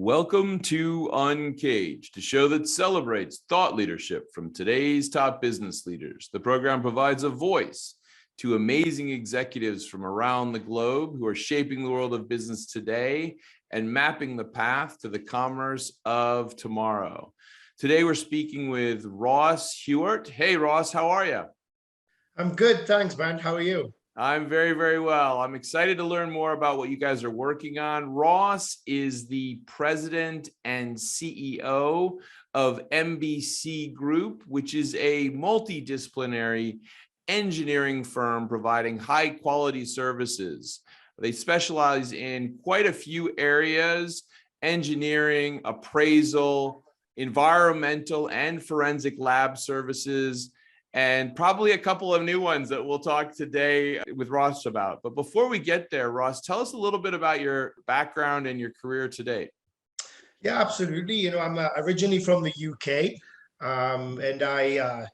Welcome to UNCAGED, a show that celebrates thought leadership from today's top business leaders. The program provides a voice to amazing executives from around the globe who are shaping the world of business today and mapping the path to the commerce of tomorrow. Today, we're speaking with Ross Huartt. Hey, Ross, how are you? I'm good, thanks, man. How are you? I'm very, very well. I'm excited to learn more about what you guys are working on. Ross is the president and CEO of MBC Group, which is a multidisciplinary engineering firm providing high quality services. They specialize in quite a few areas: engineering, appraisal, environmental and forensic lab services, and probably a couple of new ones that we'll talk today with Ross about. But before we get there, Ross, tell us a little bit about your background and your career to date. Yeah, absolutely. You know, I'm originally from the UK, and I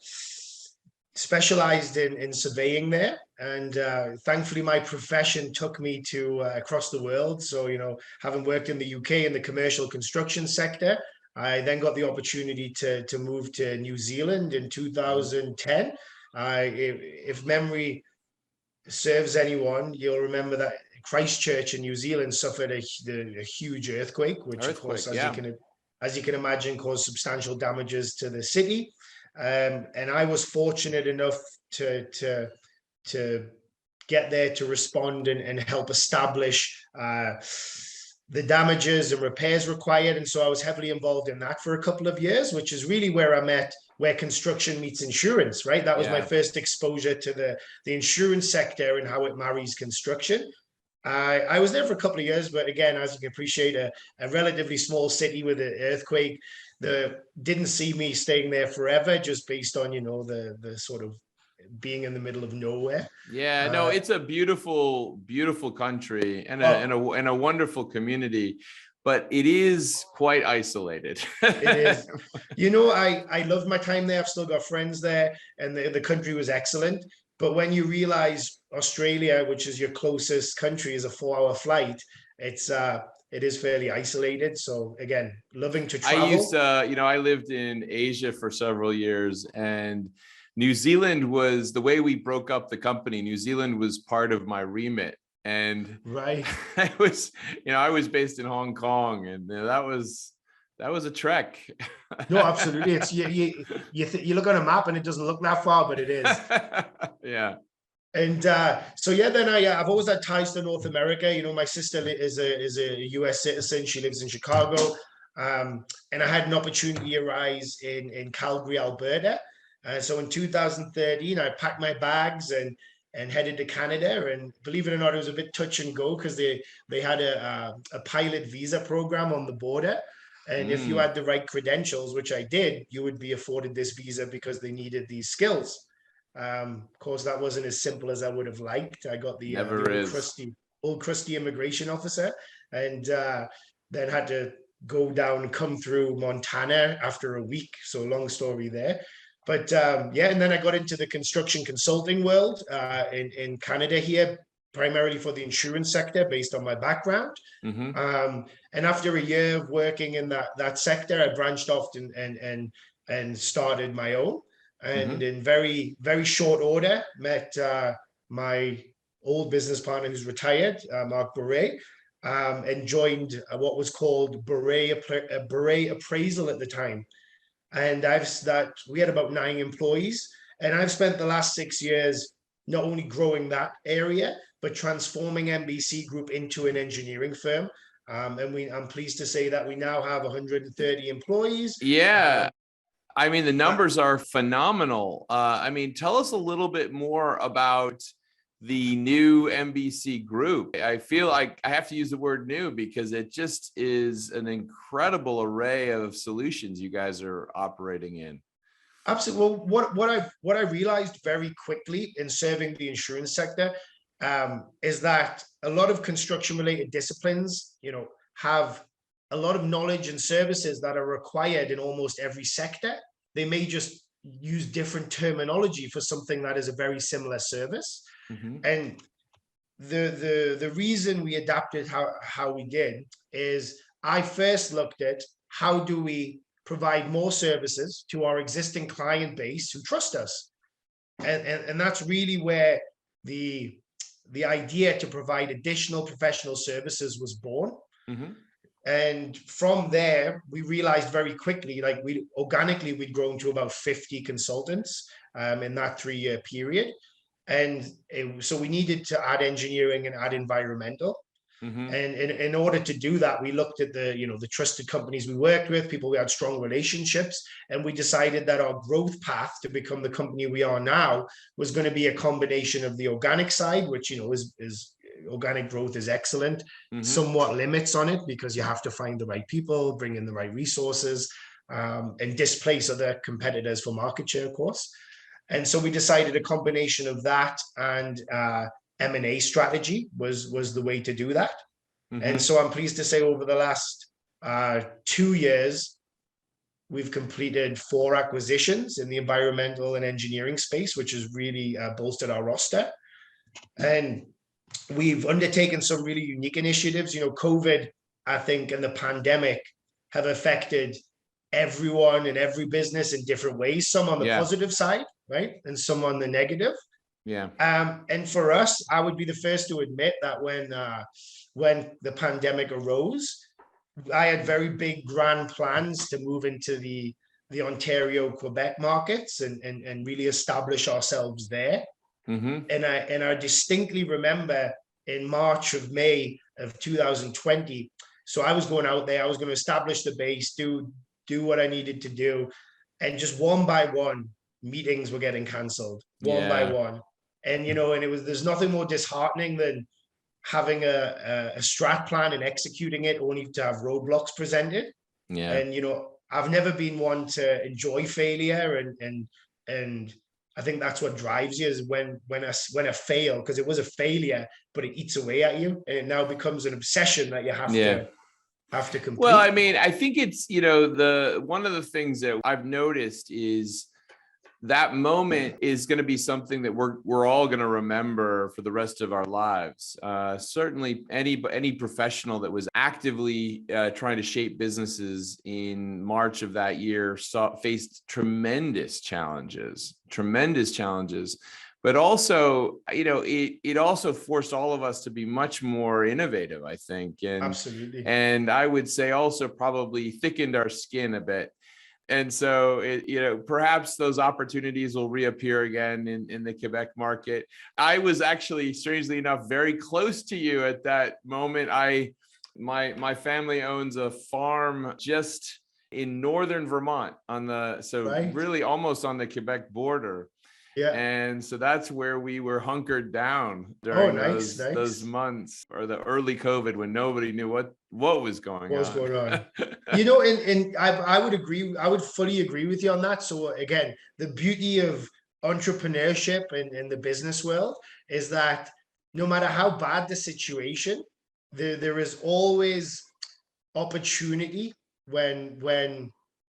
specialized in surveying there. And thankfully, my profession took me to across the world. So, you know, having worked in the UK in the commercial construction sector, I then got the opportunity to move to New Zealand in 2010. If memory serves anyone, you'll remember that Christchurch in New Zealand suffered a huge earthquake, which of course, as you can imagine, caused substantial damages to the city. And I was fortunate enough to get there to respond and help establish the damages and repairs required. And so I was heavily involved in that for a couple of years, which is really where I met where construction meets insurance, right? That was my first exposure to the insurance sector and how it marries construction. I was there for a couple of years, but again, as you can appreciate, a relatively small city with an earthquake, didn't see me staying there forever, just based on, you know, the sort of being in the middle of nowhere. Yeah, no, it's a beautiful, beautiful country and a wonderful community, but it is quite isolated. It is. You know, I love my time there. I've still got friends there, and the country was excellent. But when you realize Australia, which is your closest country, is a 4-hour flight, it is fairly isolated. So again, loving to travel. I used to, you know, I lived in Asia for several years, and New Zealand was, the way we broke up the company, New Zealand was part of my remit. And right, I was based in Hong Kong, and that was a trek. No, absolutely. It's you look on a map and it doesn't look that far, but it is. Yeah. And so yeah, then I've always had ties to North America. You know, my sister is a US citizen. She lives in Chicago, and I had an opportunity arise in Calgary, Alberta. So in 2013, I packed my bags and headed to Canada. And believe it or not, it was a bit touch and go because they had a pilot visa program on the border. And if you had the right credentials, which I did, you would be afforded this visa because they needed these skills. Of course, that wasn't as simple as I would have liked. I got the old crusty immigration officer, and then had to go down, come through Montana after a week. So long story there. But yeah, and then I got into the construction consulting world in Canada here, primarily for the insurance sector based on my background. And after a year of working in that sector, I branched off and started my own. And in very, very short order, met my old business partner who's retired, Mark Beret, and joined what was called Beret Appraisal at the time. And we had about 9 employees, and I've spent the last 6 years not only growing that area, but transforming MBC Group into an engineering firm. And I'm pleased to say that we now have 130 employees. Yeah. I mean, the numbers are phenomenal. I mean, tell us a little bit more about the new MBC Group. I feel like I have to use the word new because it just is an incredible array of solutions you guys are operating in. Absolutely. Well, what I realized very quickly in serving the insurance sector is that a lot of construction related disciplines, you know, have a lot of knowledge and services that are required in almost every sector. They may just use different terminology for something that is a very similar service. And the reason we adapted how we did is I first looked at how do we provide more services to our existing client base who trust us. And that's really where the idea to provide additional professional services was born. Mhm. And from there, we realized very quickly, like we'd grown to about 50 consultants in that 3-year period. And so we needed to add engineering and add environmental. Mhm. And in order to do that, we looked at the trusted companies we worked with, people we had strong relationships, and we decided that our growth path to become the company we are now was going to be a combination of the organic side, which is organic growth is excellent, Mhm. somewhat limits on it because you have to find the right people, bring in the right resources, and displace other competitors for market share, of course. And so we decided a combination of that and M&A strategy was the way to do that. And Mhm. so I'm pleased to say over the last 2 years, we've completed 4 acquisitions in the environmental and engineering space, which has really bolstered our roster. And we've undertaken some really unique initiatives. COVID, I think, and the pandemic have affected everyone and every business in different ways, some on the Yeah. positive side, right? And some on the negative. Yeah. And for us, I would be the first to admit that when the pandemic arose, I had very big grand plans to move into the Ontario, Quebec markets and really establish ourselves there. Mhm. And I distinctly remember in May of 2020. So I was going out there, I was going to establish the base, do what I needed to do. And just one by one, meetings were getting canceled, one by Yeah. one. And there's nothing more disheartening than having a strat plan and executing it only to have roadblocks presented. Yeah. And I've never been one to enjoy failure, and I think that's what drives you is when I fail, because it was a failure, but it eats away at you, and it now becomes an obsession that you Yeah. have to Well, I complete. mean, I think it's, the one of the things that I've noticed is that moment is going to be something that we're all going to remember for the rest of our lives. Certainly, any professional that was actively trying to shape businesses in March of that year faced tremendous challenges. But also, it also forced all of us to be much more innovative, I think, Absolutely. and I would say also probably thickened our skin a bit. And so, perhaps those opportunities will reappear again in the Quebec market. I was actually, strangely enough, very close to you at that moment. My family owns a farm just in northern Vermont Right. really almost on the Quebec border. Yeah. And so that's where we were hunkered down Oh, during nice, those nice. months, or the early COVID, when nobody knew what was going What was on. going on? And I would agree. I would fully agree with you on that. So again, the beauty of entrepreneurship in the business world is that no matter how bad the situation, there is always opportunity when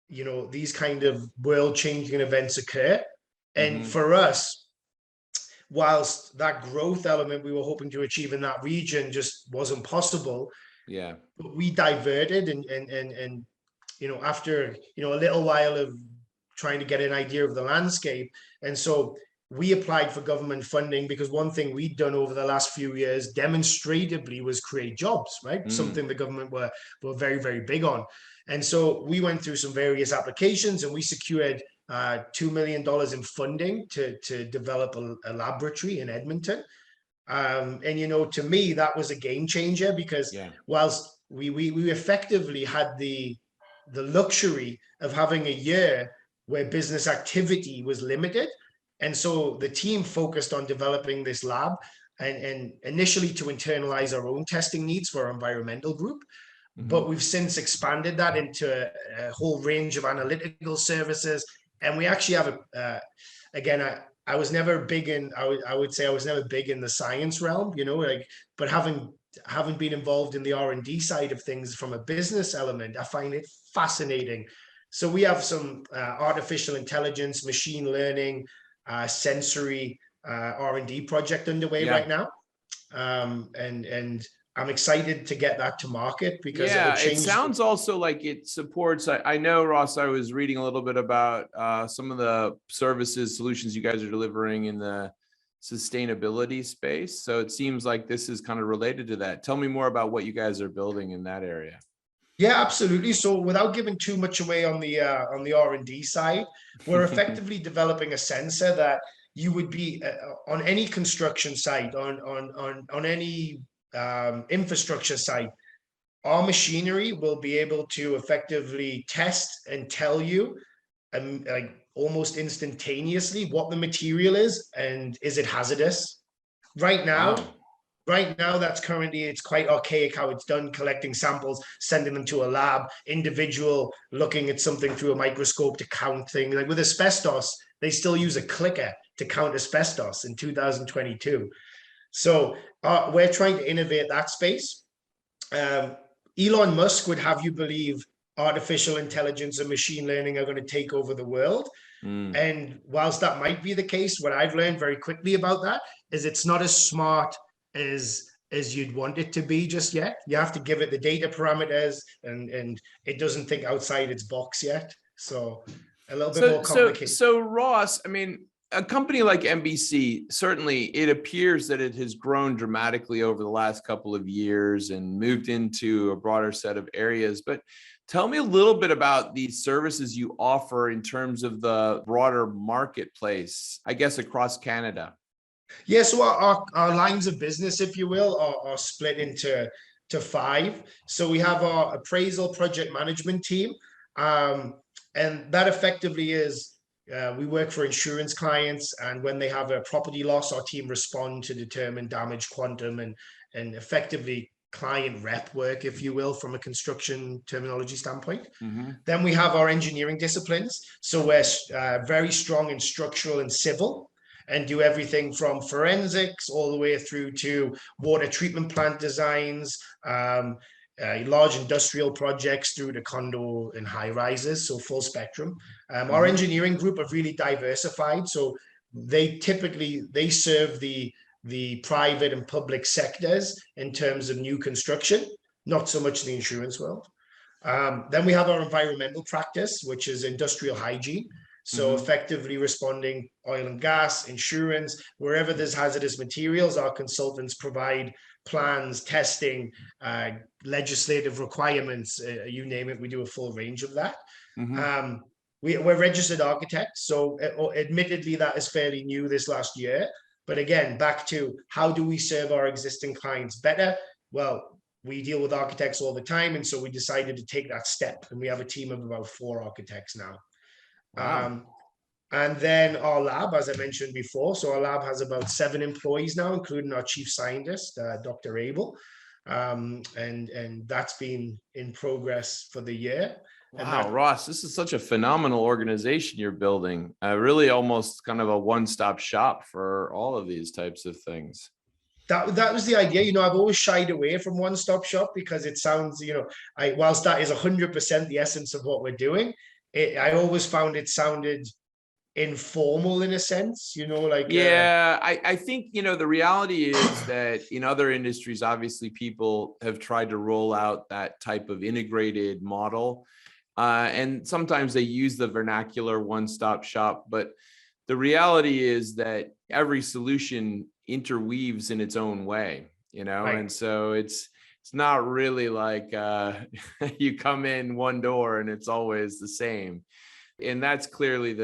these kind of world changing events occur. And Mhm. for us, whilst that growth element we were hoping to achieve in that region just wasn't possible, Yeah. we diverted and after a little while of trying to get an idea of the landscape, and so we applied for government funding, because one thing we'd done over the last few years demonstratively was create jobs, right? Mm. Something the government were very, very big on. And so we went through some various applications, and we secured $2 million in funding to develop a laboratory in Edmonton. And to me, that was a game changer, because Yeah. whilst we effectively had the luxury of having a year where business activity was limited, and so the team focused on developing this lab and initially to internalize our own testing needs for our environmental group. Mhm. But we've since expanded that into a whole range of analytical services, and we actually have again, I was never big in, I would say I was never big in the science realm, but having been involved in the R&D side of things from a business element, I find it fascinating. So we have some artificial intelligence, machine learning, sensory R&D project underway Yeah. right now. And I'm excited to get that to market because it'll Yeah, it change. sounds also like it supports. I know, Ross, I was reading a little bit about some of the services, solutions you guys are delivering in the sustainability space. So it seems like this is kind of related to that. Tell me more about what you guys are building in that area. Yeah, absolutely. So without giving too much away on the R&D side, we're effectively developing a sensor that you would be on any construction site, on any infrastructure site. Our machinery will be able to effectively test and tell you, like almost instantaneously, what the material is and is it hazardous. Right now, Wow. Right now, it's quite archaic how it's done, collecting samples, sending them to a lab, individual looking at something through a microscope to count things. Like with asbestos, they still use a clicker to count asbestos in 2022. So we're trying to innovate that space. Elon Musk would have you believe artificial intelligence and machine learning are going to take over the world. Mm. And whilst that might be the case, what I've learned very quickly about that is it's not as smart as you'd want it to be just yet. You have to give it the data parameters, and it doesn't think outside its box yet. So a little bit more complicated. So Ross, I mean, a company like MBC, certainly it appears that it has grown dramatically over the last couple of years and moved into a broader set of areas. But tell me a little bit about these services you offer in terms of the broader marketplace, I guess, across Canada. Yeah, so our lines of business, if you will, are split into five. So we have our appraisal project management team, and that effectively is we work for insurance clients, and when they have a property loss, our team respond to determine damage quantum and effectively client rep work, if you will, from a construction terminology standpoint. Mm-hmm. Then we have our engineering disciplines. So we're very strong in structural and civil, and do everything from forensics all the way through to water treatment plant designs, large industrial projects through to condo and high rises, so full spectrum. Our engineering group have really diversified, so they serve the private and public sectors in terms of new construction, not so much the insurance world. Then we have our environmental practice, which is industrial hygiene. So effectively responding oil and gas, insurance, wherever there's hazardous materials, our consultants provide plans, testing, legislative requirements, you name it, we do a full range of that. We're registered architects, so admittedly that is fairly new this last year. But again, back to how do we serve our existing clients better? Well, we deal with architects all the time, and so we decided to take that step, and we have a team of about 4 architects now. Wow. And then our lab, as I mentioned before, so our lab has about 7 employees now, including our chief scientist, Dr. Abel. And that's been in progress for the year. Wow, Ross, this is such a phenomenal organization you're building. Really almost kind of a one-stop shop for all of these types of things. That was the idea. You know, I've always shied away from one-stop shop because it sounds, you know, whilst that is 100% the essence of what we're doing, I always found it sounded informal in a sense, you know, like yeah, I think, you know, the reality is that in other industries, obviously people have tried to roll out that type of integrated model, and sometimes they use the vernacular one-stop shop, but the reality is that every solution interweaves in its own way, you know, right. And so it's not really like you come in one door and it's always the same. And that's clearly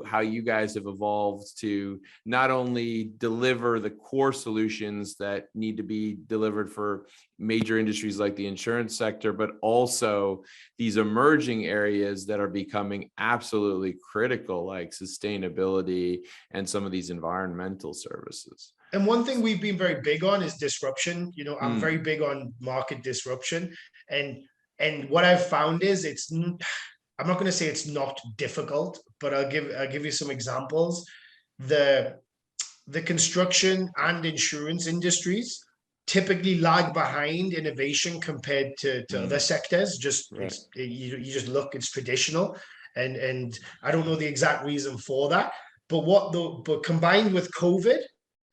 how you guys have evolved to not only deliver the core solutions that need to be delivered for major industries like the insurance sector, but also these emerging areas that are becoming absolutely critical, like sustainability and some of these environmental services. And one thing we've been very big on is disruption. You know, I'm very big on market disruption. And what I've found is I'm not going to say it's not difficult, but I'll give you some examples. The construction and insurance industries typically lag behind innovation compared to other sectors. Just right. You just look, it's traditional, and I don't know the exact reason for that. But combined with COVID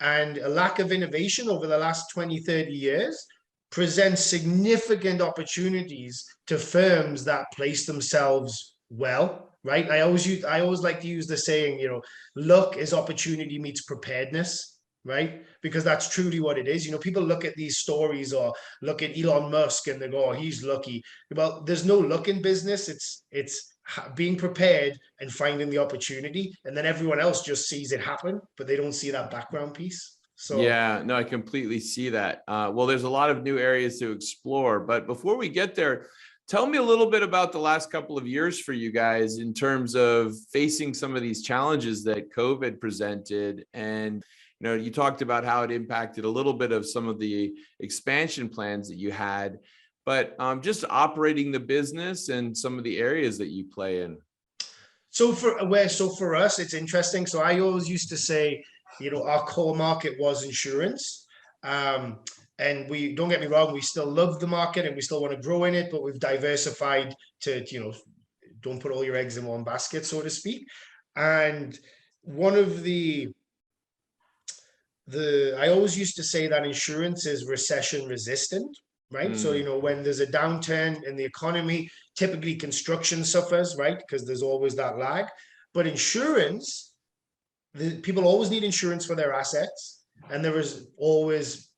and a lack of innovation over the last 20, 30 years, presents significant opportunities to firms that place themselves well, right? I always like to use the saying, luck is opportunity meets preparedness, right? Because that's truly what it is. People look at these stories or look at Elon Musk and they go, oh, he's lucky. Well, there's no luck in business. It's being prepared and finding the opportunity, and then everyone else just sees it happen, but they don't see that background piece. So yeah, no, I completely see that. Well, there's a lot of new areas to explore, but before we get there, tell me a little bit about the last couple of years for you guys in terms of facing some of these challenges that COVID presented. And, you talked about how it impacted a little bit of some of the expansion plans that you had, but just operating the business and some of the areas that you play in. So for us, it's interesting. So I always used to say, our core market was insurance. And we, don't get me wrong, we still love the market and we still want to grow in it, but we've diversified to, don't put all your eggs in one basket, so to speak. And one of I always used to say that insurance is recession resistant, right? So, when there's a downturn in the economy, typically construction suffers, right? Because there's always that lag. But insurance, people always need insurance for their assets. And there is always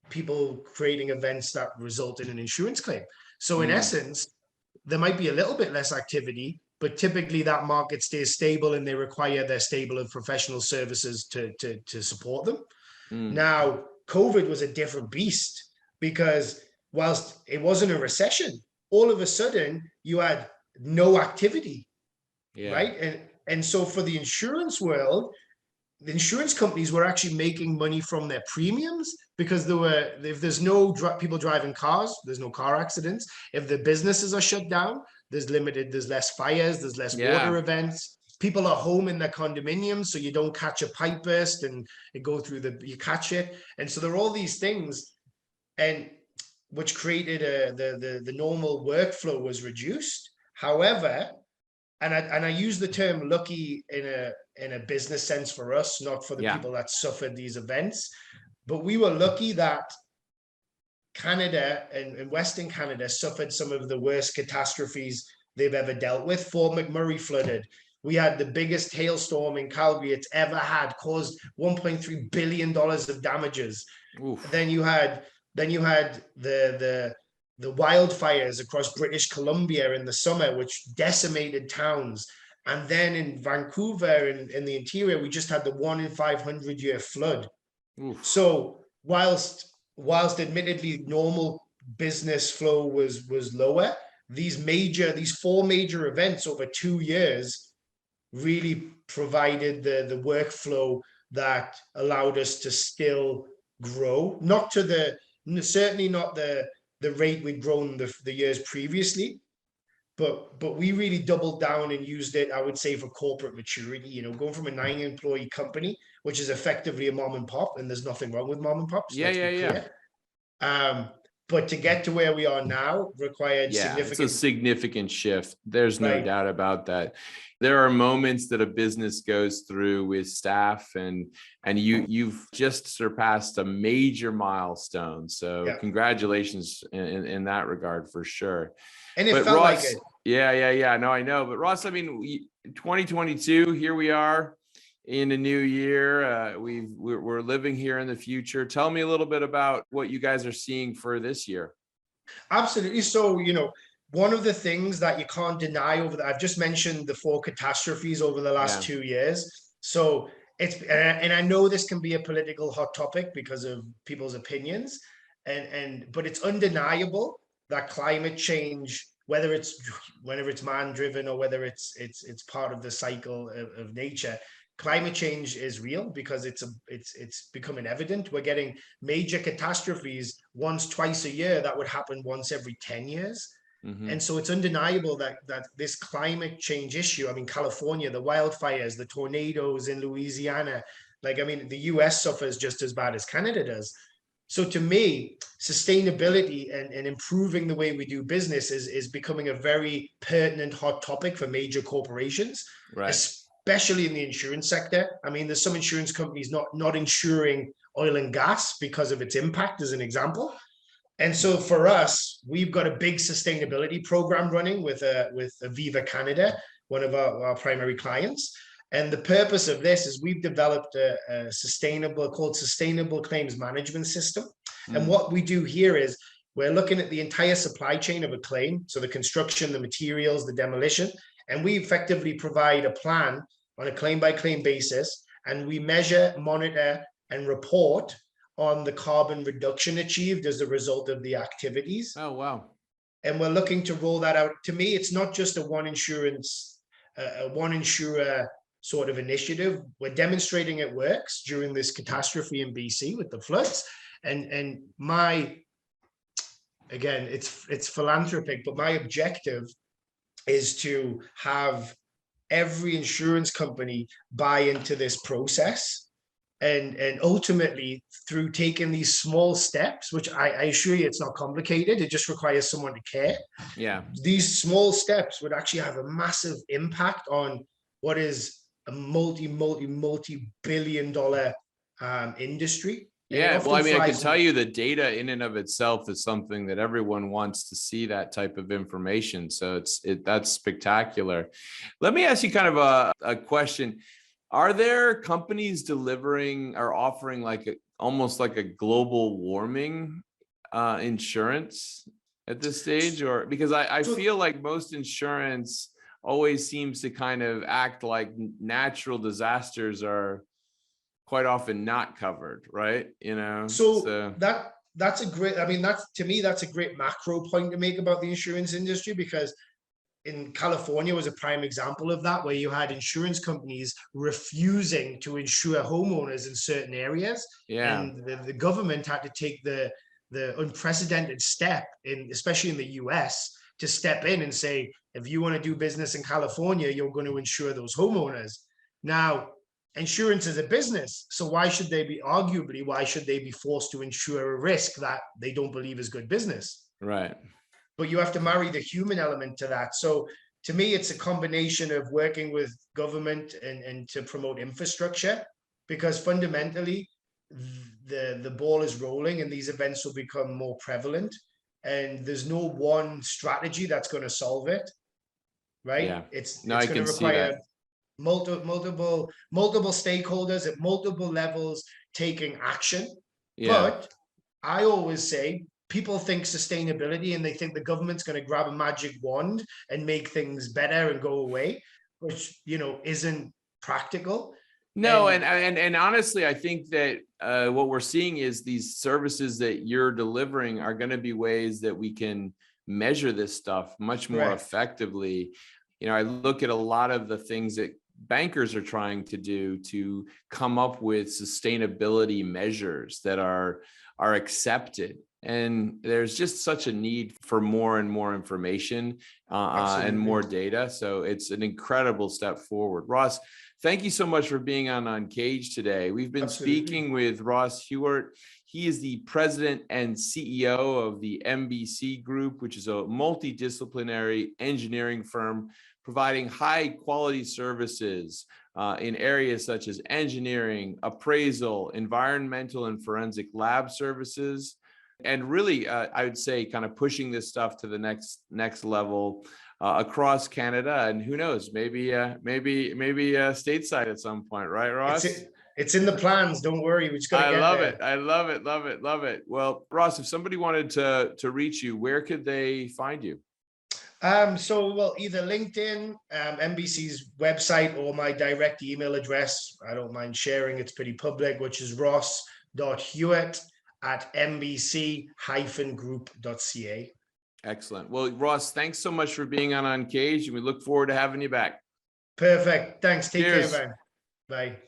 people creating events that result in an insurance claim. So in essence, there might be a little bit less activity, but typically that market stays stable and they require their stable of professional services to support them. Now, COVID was a different beast because whilst it wasn't a recession, all of a sudden you had no activity, right? And so for the insurance world, the insurance companies were actually making money from their premiums because if there's no people driving cars, there's no car accidents. If the businesses are shut down, there's less fires, there's less water events. People are home in their condominiums, so you don't catch a pipe burst and you catch it. And so there are all these things, and which created the normal workflow was reduced. However, and I use the term lucky in a business sense for us, not for the people that suffered these events, but we were lucky that Canada and Western Canada suffered some of the worst catastrophes they've ever dealt with. Fort McMurray flooded. We had the biggest hailstorm in Calgary it's ever had, caused $1.3 billion of damages. Oof. Then you had the wildfires across British Columbia in the summer, which decimated towns. And then in Vancouver, in the interior, we just had the 1 in 500 year flood. Oof. So whilst admittedly normal business flow was lower, these 4 major events over 2 years really provided the workflow that allowed us to still grow, certainly not the rate we'd grown the years previously, but we really doubled down and used it, I would say, for corporate maturity, going from a 9-employee company, which is effectively a mom and pop, and there's nothing wrong with mom and pops. Yeah. But to get to where we are now required it's a significant shift. There's no doubt about that. There are moments that a business goes through with staff, and you've just surpassed a major milestone. So congratulations in that regard for sure. And it felt Ross, like it. Yeah. No, I know. But Ross, 2022, here we are in a new year. We're living here in the future. Tell me a little bit about what you guys are seeing for this year. Absolutely. So, one of the things that you can't deny I've just mentioned the 4 catastrophes over the last 2 years. So and I know this can be a political hot topic because of people's opinions, but it's undeniable that climate change, whether it's man driven or whether it's part of the cycle of nature, climate change is real because it's becoming evident. We're getting major catastrophes once, twice a year that would happen once every 10 years. Mm-hmm. And so it's undeniable that this climate change issue, California, the wildfires, the tornadoes in Louisiana, the US suffers just as bad as Canada does. So to me, sustainability and improving the way we do business is becoming a very pertinent hot topic for major corporations, right? Especially in the insurance sector. There's some insurance companies not insuring oil and gas because of its impact, as an example. And so for us, we've got a big sustainability program running with Aviva Canada, one of our primary clients. And the purpose of this is we've developed a sustainable claims management system. And what we do here is we're looking at the entire supply chain of a claim. So the construction, the materials, the demolition, and we effectively provide a plan on a claim by claim basis. And we measure, monitor, and report on the carbon reduction achieved as a result of the activities. Oh, wow. And we're looking to roll that out. To me, it's not just a one insurer sort of initiative. We're demonstrating it works during this catastrophe in BC with the floods. And again, it's philanthropic, but my objective is to have every insurance company buy into this process. And ultimately, through taking these small steps, which I assure you it's not complicated, it just requires someone to care. Yeah. These small steps would actually have a massive impact on what is a multi-billion dollar industry. Yeah, well, I mean, I can tell you the data in and of itself is something that everyone wants to see, that type of information. So that's spectacular. Let me ask you kind of a question. Are there companies delivering or offering like almost like a global warming insurance at this stage? Or because I feel like most insurance always seems to kind of act like natural disasters are quite often not covered, right? You know, so that's a great, I mean, to me, that's a great macro point to make about the insurance industry, because in California was a prime example of that, where you had insurance companies refusing to insure homeowners in certain areas. Yeah. And the government had to take the unprecedented step, especially in the US, to step in and say, if you want to do business in California, you're going to insure those homeowners. Now, insurance is a business, so why should they be forced to insure a risk that they don't believe is good business? Right. But you have to marry the human element to that. So to me, it's a combination of working with government and to promote infrastructure, because fundamentally the ball is rolling and these events will become more prevalent, and there's no one strategy that's going to solve it, right? Yeah. It's I going can to require multiple stakeholders at multiple levels taking action. Yeah. But I always say, people think sustainability and they think the government's going to grab a magic wand and make things better and go away, which, isn't practical. No, and honestly, I think that what we're seeing is these services that you're delivering are going to be ways that we can measure this stuff much more effectively. I look at a lot of the things that bankers are trying to do to come up with sustainability measures that are accepted. And there's just such a need for more and more information and more data. So it's an incredible step forward. Ross, thank you so much for being on UNCAGED today. We've been speaking with Ross Huartt. He is the president and CEO of the MBC Group, which is a multidisciplinary engineering firm providing high quality services in areas such as engineering, appraisal, environmental and forensic lab services. And really, I would say kind of pushing this stuff to the next level across Canada, and who knows, maybe stateside at some point, right, Ross? It's in the plans. Don't worry, we just got to get there. I love it. Well, Ross, if somebody wanted to reach you, where could they find you? Well, either LinkedIn, MBC's website, or my direct email address. I don't mind sharing; it's pretty public, which is ross.huartt@mbc-group.ca. Excellent. Well, Ross, thanks so much for being on UNCAGED, and we look forward to having you back. Perfect. Thanks. Take care, man. Bye.